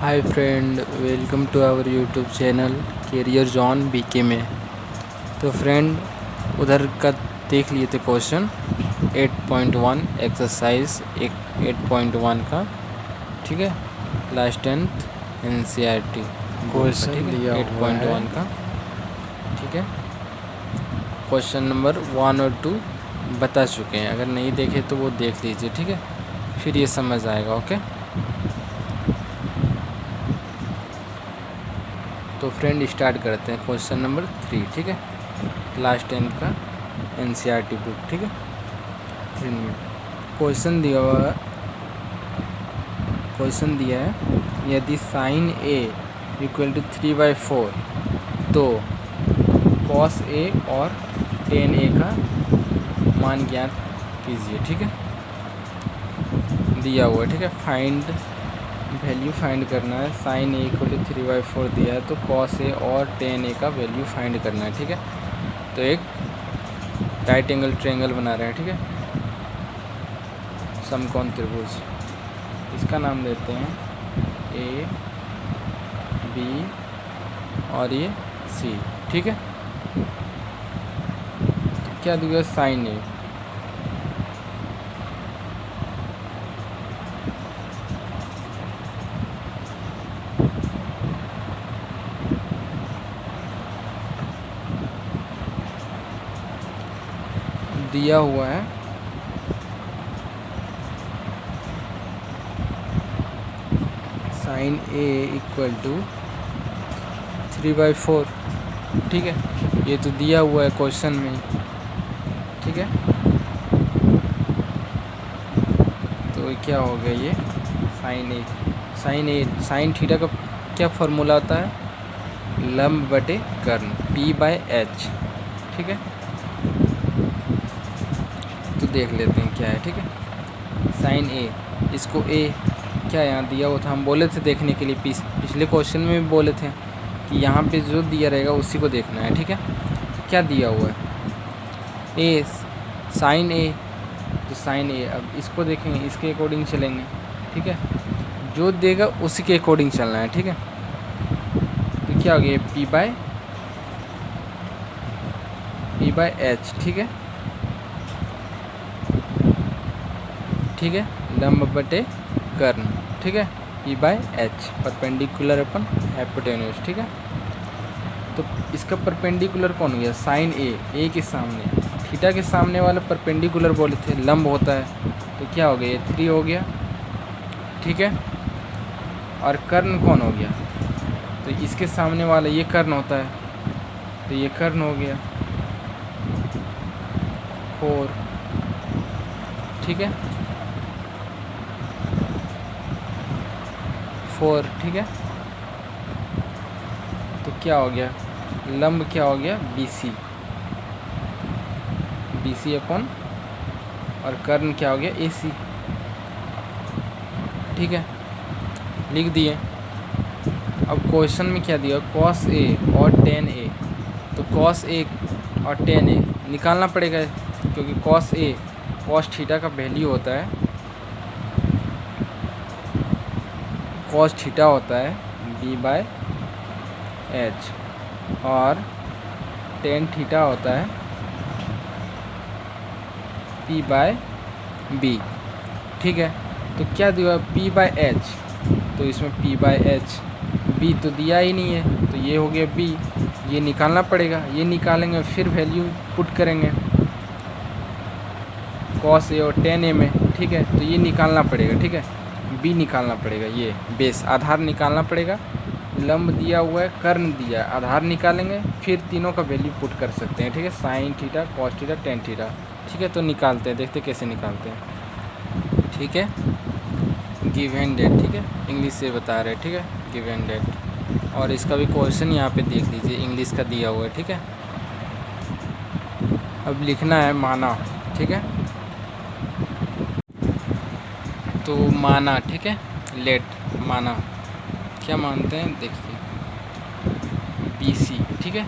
Hi friend, welcome to our YouTube channel career जॉन B K में। तो फ्रेंड उधर का देख लिए थे क्वेश्चन 8.1 एक्सरसाइज 8.1 का, ठीक है, क्लास 10th एनसीईआरटी क्वेश्चन दिया हुआ है 8.1 का, ठीक है। क्वेश्चन नंबर 1 और 2 बता चुके हैं, अगर नहीं देखे तो वो देख लीजिए, ठीक है, फिर ये समझ आएगा। ओके, तो फ्रेंड स्टार्ट करते हैं क्वेश्चन नंबर 3, ठीक है, क्लास 10th का एनसीईआरटी बुक, ठीक है। 3 मिनट क्वेश्चन दिया है यदि साइन ए इक्वल टू 3/4 तो कॉस ए और टेन ए का मान ज्ञात कीजिए, ठीक है, दिया हुआ है, ठीक है। वैल्यू फाइंड करना है। साइन ए इक्वल टू 3/4 दिया है तो कॉस ए और टेन ए का वैल्यू फाइंड करना है, ठीक है। तो एक राइट एंगल ट्रायंगल बना रहे हैं, ठीक है, समकोण त्रिभुज। इसका नाम देते हैं ए बी और ये सी, ठीक है। तो क्या दिया साइन ए, दिया हुआ है साइन ए इक्वल टू 3/4, ठीक है, ये तो दिया हुआ है क्वेश्चन में, ठीक है। तो क्या हो गया ये साइन थीटा का क्या फॉर्मूला होता है, लंब बटे कर्ण P/H, ठीक है। तो देख लेते हैं क्या है, ठीक है। साइन ए, इसको ए क्या यहाँ दिया हुआ था, हम बोले थे देखने के लिए, पिछले क्वेश्चन में भी बोले थे कि यहाँ पे जो दिया रहेगा उसी को देखना है, ठीक है। क्या दिया हुआ है ए साइन ए, तो साइन ए, अब इसको देखेंगे, इसके अकॉर्डिंग चलेंगे, ठीक है, जो देगा उसी के अकॉर्डिंग चलना है, ठीक है। तो क्या हो गया P/H, ठीक है, ठीक है, लंब बटे कर्ण, ठीक है, P/H परपेंडिकुलर अपन हाइपोटेन्यूज, ठीक है। तो इसका परपेंडिकुलर कौन हो गया, साइन ए के सामने, थीटा के सामने वाला परपेंडिकुलर बोले थे लंब होता है, तो क्या हो गया ये 3 हो गया, ठीक है। और कर्ण कौन हो गया, तो इसके सामने वाला ये कर्ण होता है, तो ये कर्ण हो गया 4, ठीक है, 4, ठीक है। तो क्या हो गया, लंब क्या हो गया BC अपन, और कर्ण क्या हो गया AC, ठीक है, लिख दिए। अब क्वेश्चन में क्या दिया, कॉस ए और टेन ए, तो कॉस ए और टेन ए निकालना पड़ेगा, क्योंकि कॉस थीटा का वैल्यू होता है, कॉस थीटा होता है B/H और टेन थीटा होता है P/B, ठीक है। तो क्या दिया P/H, तो इसमें P/H, B तो दिया ही नहीं है, तो ये हो गया B, ये निकालना पड़ेगा, ये निकालेंगे फिर वैल्यू पुट करेंगे कॉस ए और टेन ए में, ठीक है। तो ये निकालना पड़ेगा, ठीक है, B निकालना पड़ेगा, ये बेस आधार निकालना पड़ेगा, लंब दिया हुआ है, कर्ण दिया है, आधार निकालेंगे, फिर तीनों का वैल्यू पुट कर सकते हैं, ठीक है, sine theta, cos theta, tan theta, ठीक है। तो निकालते हैं, देखते कैसे निकालते हैं, ठीक है। गिवन डेट, ठीक है, इंग्लिश से बता रहे हैं, ठीक है, गिवन डेट, और इसका भी क्वेश्चन यहाँ पे देख लीजिए, इंग्लिश का दिया हुआ है, ठीक है। अब लिखना है माना, ठीक है, तो माना, ठीक है, लेट माना, क्या मानते हैं देखिए BC, ठीक है,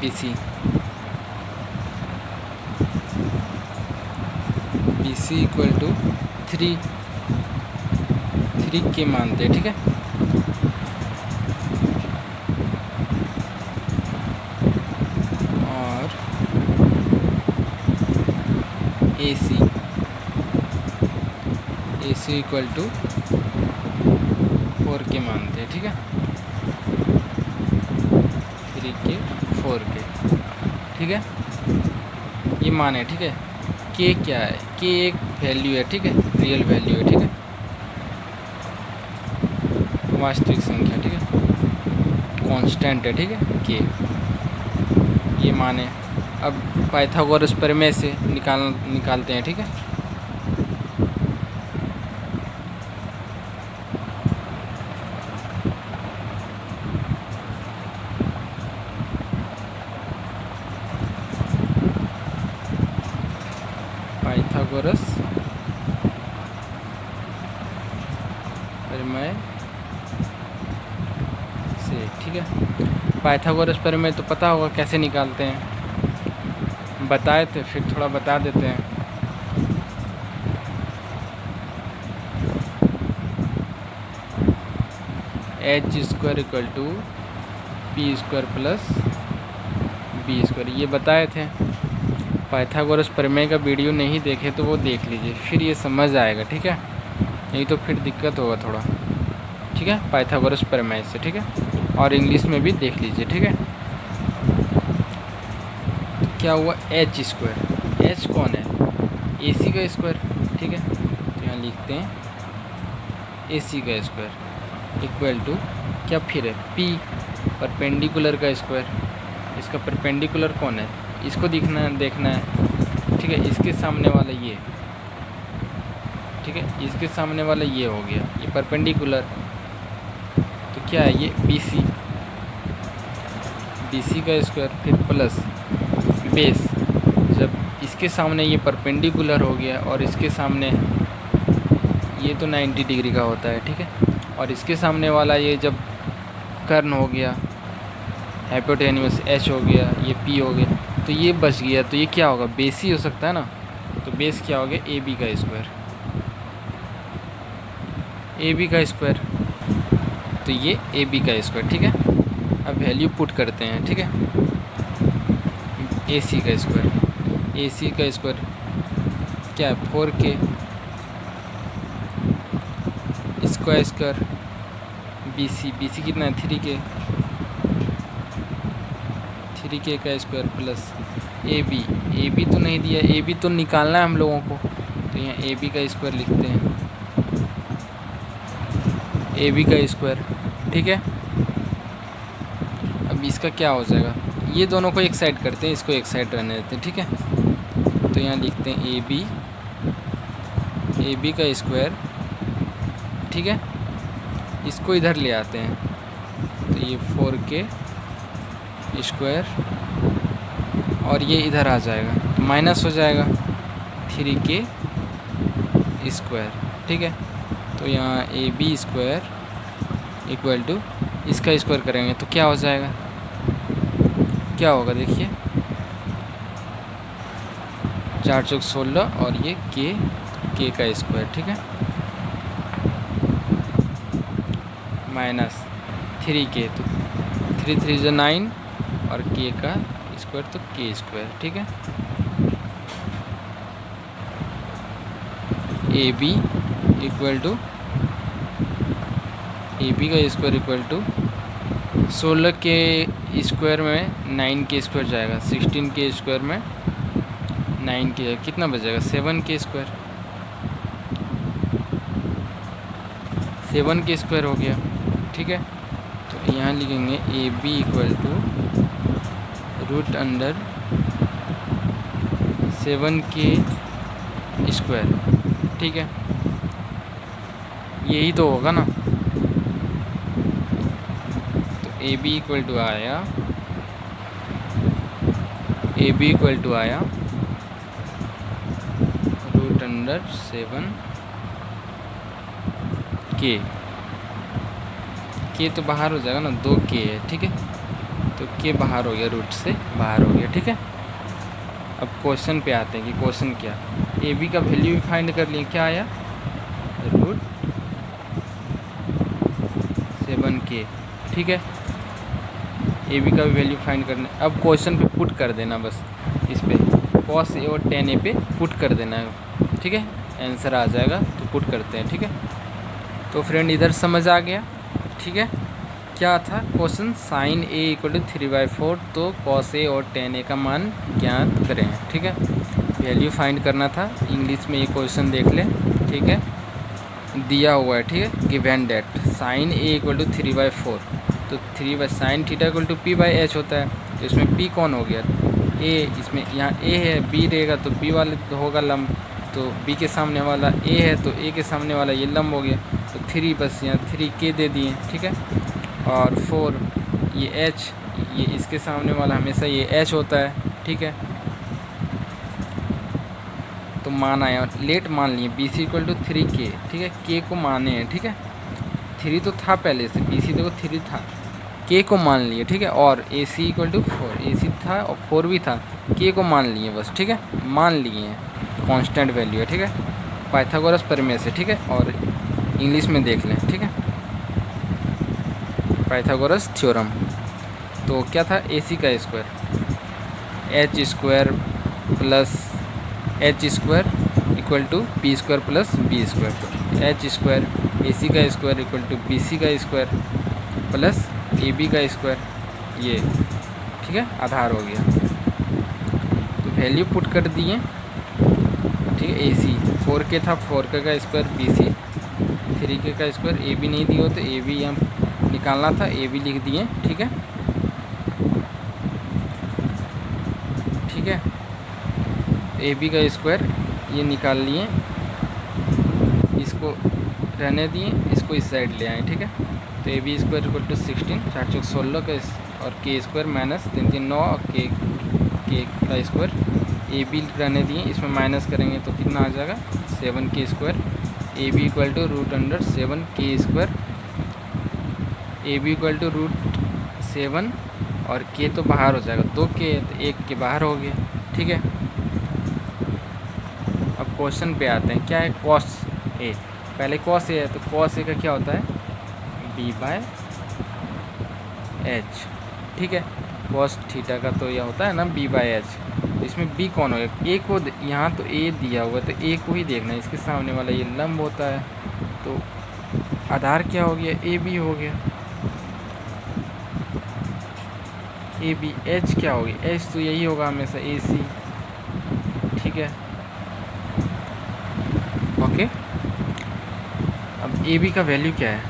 BC इक्वल टू 3 के मानते हैं, ठीक है। ए सी इक्वल टू 4k मानते हैं, ठीक है, 3k 4k, ठीक है, ये माने, ठीक है। k क्या है, k एक वैल्यू है, ठीक है, रियल वैल्यू है, ठीक है, वास्तविक संख्या, ठीक है, कांस्टेंट है, ठीक है, k, ये माने। अब पाइथागोरस प्रमेय से निकालते हैं, ठीक है। पाइथागोरस प्रमेय से, ठीक है। पाइथागोरस प्रमेय तो पता होगा कैसे निकालते हैं, बताए थे, फिर थोड़ा बता देते हैं। H square equal to P square plus B square, ये बताए थे। पाइथागोरस प्रमेय का वीडियो नहीं देखे तो वो देख लीजिए, फिर ये समझ आएगा, ठीक है, नहीं तो फिर दिक्कत होगा थोड़ा, ठीक है, पाइथागोरस प्रमेय से, ठीक है, और इंग्लिश में भी देख लीजिए, ठीक है। क्या हुआ, एच स्क्वायर, एच कौन है, ए सी का स्क्वायर, ठीक है, तो यहाँ लिखते हैं ए सी का स्क्वायर इक्वल टू क्या, फिर है पी परपेंडिकुलर का स्क्वायर, इसका परपेंडिकुलर कौन है, इसको देखना है, ठीक है, इसके सामने वाला ये, ठीक है, इसके सामने वाला ये हो गया, ये परपेंडिकुलर, तो क्या है ये बी सी का स्क्वायर, फिर प्लस बेस, जब इसके सामने ये परपेंडिकुलर हो गया और इसके सामने ये तो 90 डिग्री का होता है, ठीक है, और इसके सामने वाला ये जब कर्ण हो गया, हाइपोटेन्यूस एच हो गया, ये पी हो गया, तो ये बच गया, तो ये क्या होगा, बेस ही हो सकता है ना, तो बेस क्या हो गया, ए बी का स्क्वायर, ए बी का स्क्वायर, तो ये ए बी का स्क्वायर, ठीक है। अब वैल्यू पुट करते हैं, ठीक है, ए सी का स्क्वायर क्या है, 4k स्क्वायर, बी सी कितना है, 3k का स्क्वायर प्लस ए बी तो नहीं दिया, ए बी तो निकालना है हम लोगों को, तो यहाँ ए बी का स्क्वायर लिखते हैं, ए बी का स्क्वायर, ठीक है। अब इसका क्या हो जाएगा, ये दोनों को एक साइड करते हैं, इसको एक साइड रहने देते हैं, ठीक है, तो यहाँ लिखते हैं ए बी का स्क्वायर, ठीक है, इसको इधर ले आते हैं, तो ये 4k स्क्वायर और ये इधर आ जाएगा, तो माइनस हो जाएगा 3k स्क्वायर, ठीक है, तो यहाँ A B square equal to इसका स्क्वायर करेंगे तो क्या हो जाएगा, क्या होगा देखिए, 4 चौक 16 और ये k का स्क्वायर, ठीक है, माइनस 3k, तो 3 3 जो 9 और k का स्क्वायर तो k स्क्वायर, ठीक है। ए बी का स्क्वायर इक्वल टू 16 के स्क्वायर में 9 के स्क्वायर जाएगा, 16 के स्क्वायर में 9 के कितना बचेगा, 7 के स्क्वायर, 7 के स्क्वायर हो गया, ठीक है। तो यहाँ लिखेंगे A B equal to root under 7 के स्क्वायर, ठीक है, यही तो होगा ना, तो ए बी इक्वल टू आया रूट अंडर 7 के तो बाहर हो जाएगा ना, 2k है, ठीक है, तो k बाहर हो गया, रूट से बाहर हो गया, ठीक है। अब क्वेश्चन पे आते हैं कि क्वेश्चन क्या, ए बी का वैल्यू भी फाइंड कर लिए, क्या आया रूट 7k, ठीक है, ए बी का भी वैल्यू फाइंड करना। अब क्वेश्चन पे पुट कर देना बस, इस पे कॉस ए और टेन ए पे पुट कर देना है, ठीक है, आंसर आ जाएगा। तो पुट करते हैं, ठीक है। तो फ्रेंड इधर समझ आ गया, ठीक है। क्या था question, sine A equal to 3/4, तो कॉस ए और टेन ए का मान ज्ञात करें, ठीक है। वैल्यू फाइंड करना था। इंग्लिश में ये क्वेश्चन देख लें, ठीक है, दिया हुआ है, ठीक है, given that sine A equal to 3/4, तो 3 sine theta equal to p/h होता है। तो इसमें p कौन हो गया, a, इसमें यहाँ a है, b रहेगा तो b वाले तो होगा लंब, तो b के सामने वाला a है तो a के सामने वाला ये लंब हो गया। तो 3 बस यहाँ 3k दे दिए, ठीक है, और 4 ये h, ये इसके सामने वाला हमेशा ये h होता है, ठीक है। तो मान आया, लेट मान लिए B C equal to 3k, ठीक है, k को माने हैं, ठीक है, 3 तो था पहले से, बी सी देखो 3 था, k को मान लिए, ठीक है, और ए सी इक्वल टू 4, ए सी था और 4 भी था, k को मान लिए बस, ठीक है, मान लिए हैं, कांस्टेंट वैल्यू है, ठीक है, पाइथागोरस प्रमेय से, ठीक है, और इंग्लिश में देख लें, ठीक है, पाइथागोरस थ्योरम। तो क्या था, ए सी का square H square plus H square equal to P square plus B square, तो एच स्क्वायर ए सी का square equal to B C का स्क्वायर प्लस ए बी का स्क्वायर, ये ठीक है, आधार हो गया। तो वैल्यू पुट कर दिए, ठीक है, ए सी 4k था, 4k का स्क्वायर बी सी 3k का स्क्वायर, ए बी नहीं दिया तो ए बी यहाँ निकालना था, ए बी लिख दिए, ठीक है, ठीक है, ए बी का स्क्वायर ये निकाल लिए, इसको रहने दिए, इसको इस साइड ले आए, ठीक है। तो A B square equal to 16, 4 चौक 16 का और के स्क्वायर माइनस 3 3 9 और के का स्क्वायर, ए बी रहने दिए, इसमें माइनस करेंगे तो कितना आ जाएगा 7k square, A B equal to √7k square, A B equal to √7 और के तो बाहर हो जाएगा, 2k तो 1 के बाहर हो गया, ठीक है। अब क्वेश्चन पे आते हैं, क्या है कॉस ए, पहले कॉस ए है तो कॉस ए का क्या होता है b/h, ठीक है, कॉस थीटा का तो यह होता है ना b/h, इसमें b कौन होगा, a को यहाँ तो a दिया हुआ है तो a को ही देखना है, इसके सामने वाला ये लंब होता है, तो आधार क्या हो गया a b हो गया, a b, h क्या होगी h तो यही होगा हमेशा a c, ठीक है, ओके। अब ए बी का वैल्यू क्या है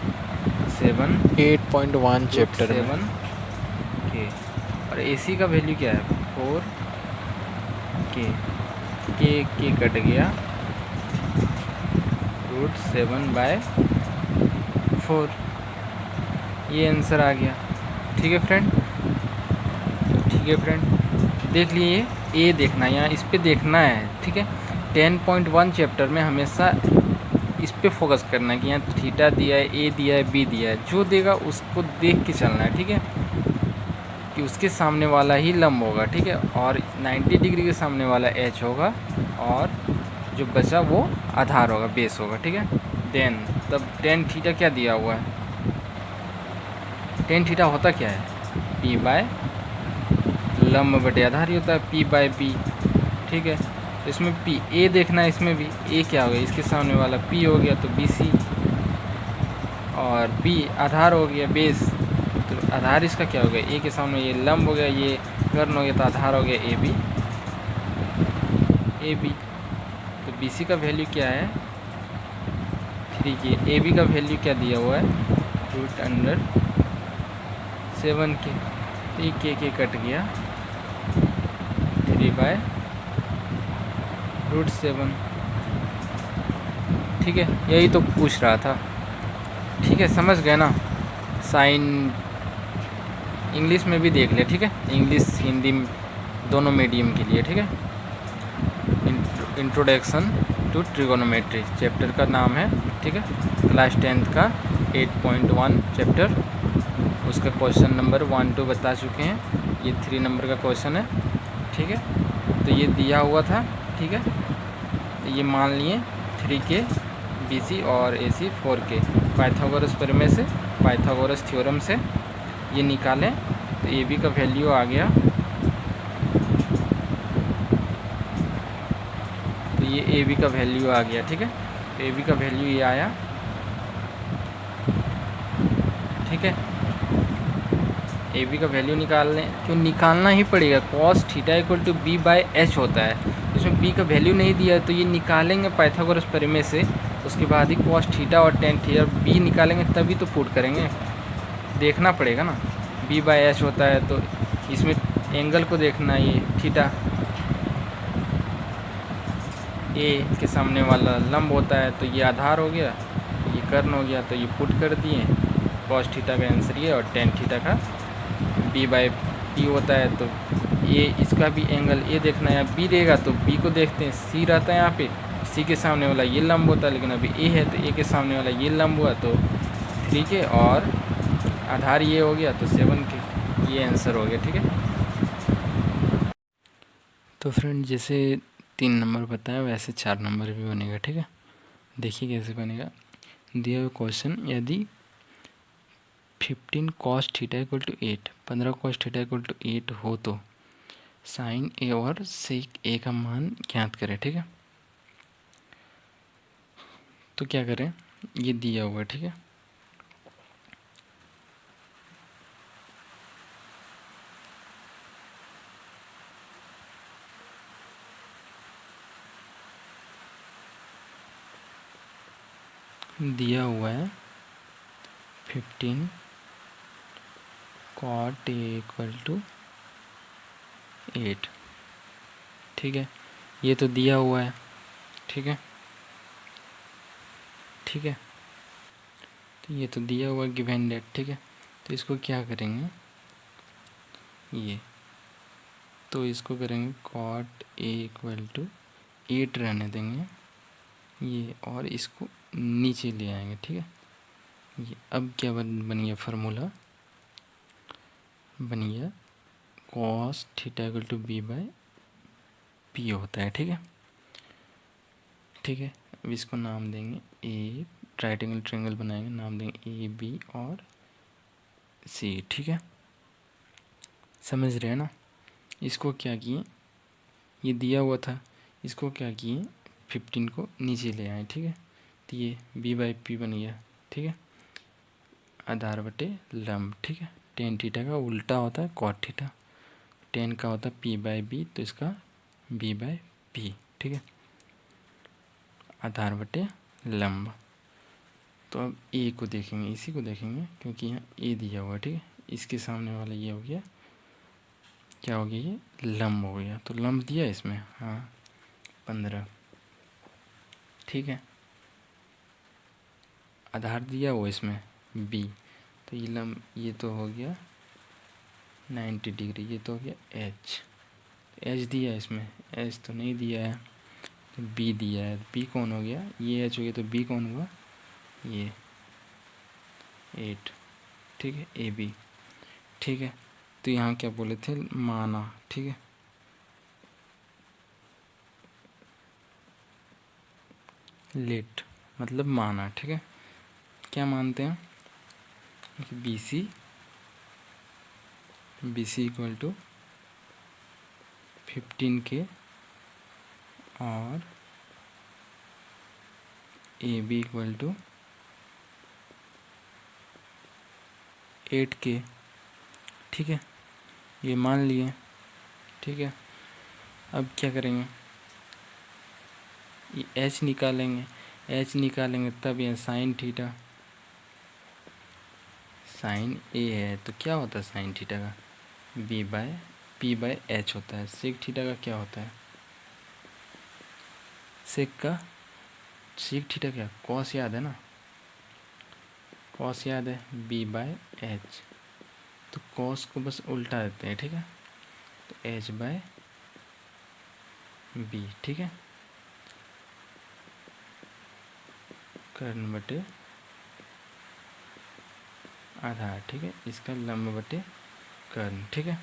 8.1 चैप्टर में 7k, और ए सी का वैल्यू क्या है 4k, के कट गया √7/4, ये आंसर आ गया, ठीक है फ्रेंड, ठीक है फ्रेंड, देख लिए ए देखना है, यहाँ इस पे देखना है, ठीक है। 10.1 चैप्टर में हमेशा इस पे फोकस करना है कि यहाँ थीटा दिया है, ए दिया है, बी दिया है, जो देगा उसको देख के चलना है, ठीक है, कि उसके सामने वाला ही लंब होगा, ठीक है, और 90 डिग्री के सामने वाला एच होगा और जो बचा वो आधार होगा, बेस होगा, ठीक है। देन तब टेन थीटा क्या दिया हुआ है, टेन थीटा होता क्या है पी बाय लंब बटे आधार ही होता है, p/b, ठीक है। तो इसमें p a देखना है, इसमें भी a क्या हो गया, इसके सामने वाला p हो गया तो bc, और b आधार हो गया बेस, तो आधार इसका क्या हो गया a के सामने ये लंब हो गया, ये कर्ण हो गया तो आधार हो गया ab, तो bc का वैल्यू क्या है 3k, ab का वैल्यू क्या दिया हुआ है √7k, तो ये k कट गया 3/√7, ठीक है, यही तो पूछ रहा था, ठीक है, समझ गए ना। साइन इंग्लिश में भी देख ले, ठीक है, इंग्लिश हिंदी दोनों मीडियम के लिए, ठीक है। इंट्रोडक्शन टू ट्रिगोनोमेट्री चैप्टर का नाम है, ठीक है, क्लास 10th का 8.1 चैप्टर, उसका क्वेश्चन नंबर 1 2 बता चुके हैं, ये 3 नंबर का क्वेश्चन है, ठीक है। तो ये दिया हुआ था, ठीक है, ये मान लिए 3k BC और AC 4k, पाइथागोरस प्रमेय से, पाइथागोरस थ्योरम से ये निकालें तो AB का वैल्यू आ गया ये ए बी का वैल्यू आ गया, ठीक है। ए बी का वैल्यू ये आया, ठीक है। ए बी का वैल्यू निकालने क्यों निकालना ही पड़ेगा, cos theta equal to B by H होता है। इसमें बी का वैल्यू नहीं दिया है तो ये निकालेंगे पाइथागोरस प्रमेय से, उसके बाद ही कॉस थीटा और टेन थीटा बी निकालेंगे, तभी तो पुट करेंगे। देखना पड़ेगा ना, बी बाय एच होता है तो इसमें एंगल को देखना, ये थीटा ए के सामने वाला लंब होता है तो ये आधार हो गया, ये कर्ण हो गया, तो ये पुट कर दिए। कॉस थीटा का आंसर ये और टेन थीटा का बी बाय पी होता है। तो ये इसका भी एंगल ए देखना है, बी देगा तो बी को देखते हैं, सी रहता है यहाँ पे, सी के सामने वाला ये लंब होता है, लेकिन अभी ए है तो ए के सामने वाला ये लंब हुआ, तो 3 के और आधार ये हो गया तो 7 के, ये आंसर हो गया, ठीक है। तो फ्रेंड जैसे 3 नंबर बताया वैसे 4 नंबर भी बनेगा, ठीक है। देखिए कैसे बनेगा। दिया हुआ क्वेश्चन, यदि 15 cos theta equal to 8, 15 cos theta equal to 8 हो तो साइन ए और सेक ए का मान ज्ञात करें, ठीक है। तो क्या करें, ये दिया हुआ है, ठीक है। दिया हुआ है 15 cot a इक्वल टू 8, ठीक है। ये तो दिया हुआ है, ठीक है, ठीक है। तो ये तो दिया हुआ गिवन डेट, ठीक है। तो इसको क्या करेंगे, ये तो इसको करेंगे cot a इक्वल टू 8 रहने देंगे ये, और इसको नीचे ले आएंगे, ठीक है। ये अब क्या बन गया फार्मूला, बन गया cos theta equal to B by P होता है, ठीक है, ठीक है। अब इसको नाम देंगे ए, राइट एंगल ट्रायंगल बनाएंगे, नाम देंगे ए बी और सी, ठीक है। समझ रहे हैं ना। इसको क्या किए, ये दिया हुआ था, इसको क्या किए 15 को नीचे ले आए, ठीक है। तो ये बी बाई पी बन गया, ठीक है, आधार बटे लंब, ठीक है। टेन थीटा का उल्टा होता है कॉट थीटा, टेन का होता है पी बाई बी, तो इसका बी बाई पी, ठीक है, आधार बटे लंब। तो अब ए को देखेंगे, इसी को देखेंगे क्योंकि यहाँ ए दिया हुआ है, ठीक है। इसके सामने वाला ये हो गया, क्या हो गया, ये लंब हो गया। तो लंब दिया इसमें, हाँ 15, ठीक है। आधार दिया वो इसमें बी, तो ये लंब ये तो हो गया 90 डिग्री, ये तो हो गया एच, एच दिया इसमें, एच तो नहीं दिया है, तो बी दिया है, बी कौन हो गया, ये एच हो गया, तो बी कौन हुआ, ये 8, ठीक है, ए बी, ठीक है। तो यहाँ क्या बोले थे, माना, ठीक है, लेट मतलब माना, ठीक है। क्या मानते हैं, बी सी इक्वल टू 15 के और ए बी इक्वल टू 8 के, ठीक है, ये मान लिए, ठीक है। अब क्या करेंगे, ये एच निकालेंगे, एच निकालेंगे तब ये साइन थीटा, साइन ए है तो क्या होता है साइन थीटा का, B by P by H होता है। सेक थीटा का क्या होता है, सेक थीटा क्या, कॉस याद है ना, कॉस याद है, बी बाय एच, तो कॉस को बस उल्टा देते हैं, ठीक है। तो एच बाय बी, ठीक है, कर्ण बटे आधार, ठीक है, इसका लंब बटे कर्ण, ठीक है।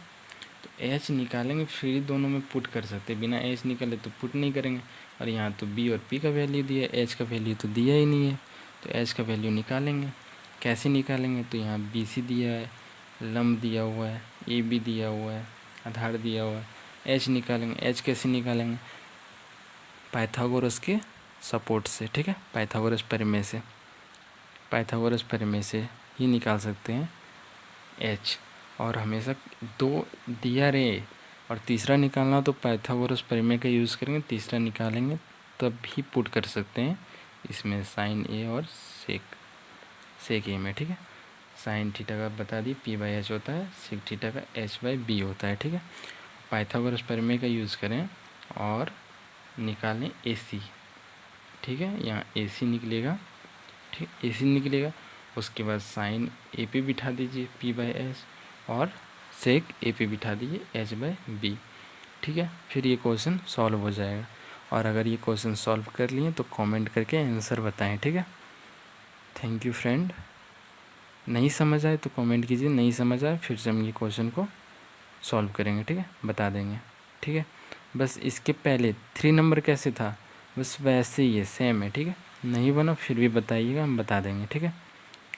तो एच निकालेंगे, फिर दोनों में पुट कर सकते हैं, बिना एच निकाले तो पुट नहीं करेंगे। और यहाँ तो बी और पी का वैल्यू दिया है, एच का वैल्यू तो दिया ही नहीं है, तो एच का वैल्यू निकालेंगे। कैसे निकालेंगे, तो यहाँ बी सी दिया है, लंब दिया हुआ है, ए बी दिया हुआ है, आधार दिया हुआ है, एच निकालेंगे। एच कैसे निकालेंगे, पाइथागोरस के सपोर्ट से, ठीक है, पाइथागोरस प्रमेय से ही निकाल सकते हैं h। और हमेशा 2 दिया रहे और तीसरा निकालना तो पाइथागोरस प्रमेय का यूज़ करेंगे, तीसरा निकालेंगे तब भी पुट कर सकते हैं इसमें साइन ए और सेक ए में, ठीक है। साइन थीटा का बता दी p/h होता है, सेक थीटा का h/b होता है, ठीक है। पाइथागोरस प्रमेय का यूज़ करें और निकालें AC, ठीक है। यहाँ AC निकलेगा, ठीक, AC निकलेगा। उसके बाद साइन ए पे बिठा दीजिए p/h और सेक ए पे बिठा दीजिए h/b, ठीक है। फिर ये क्वेश्चन सॉल्व हो जाएगा। और अगर ये क्वेश्चन सॉल्व कर लिए तो कमेंट करके आंसर बताएं, ठीक है। Thank you friend. नहीं समझ आए तो कमेंट कीजिए, नहीं समझ आए फिर से हम ये क्वेश्चन को सॉल्व करेंगे, ठीक है, बता देंगे, ठीक है। बस इसके पहले 3 नंबर कैसे था बस वैसे ही है, सेम है, ठीक है। नहीं बना फिर भी बताइएगा, हम बता देंगे, ठीक है।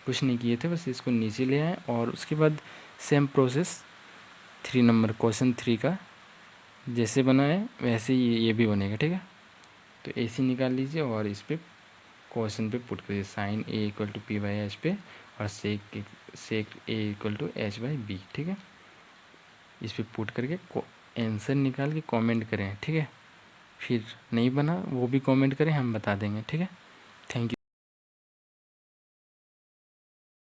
कुछ नहीं किए थे, बस इसको नीचे ले आए और उसके बाद सेम प्रोसेस 3 नंबर क्वेश्चन 3 का जैसे बना है वैसे ही ये भी बनेगा, ठीक है। तो AC निकाल लीजिए और इस पर क्वेश्चन पे पुट करिए साइन A = p/h पे और सेक A = h/b, ठीक है। इस पर पुट करके आंसर निकाल के कमेंट करें, ठीक है। फिर नहीं बना वो भी कमेंट करें, हम बता देंगे, ठीक है। Thank you.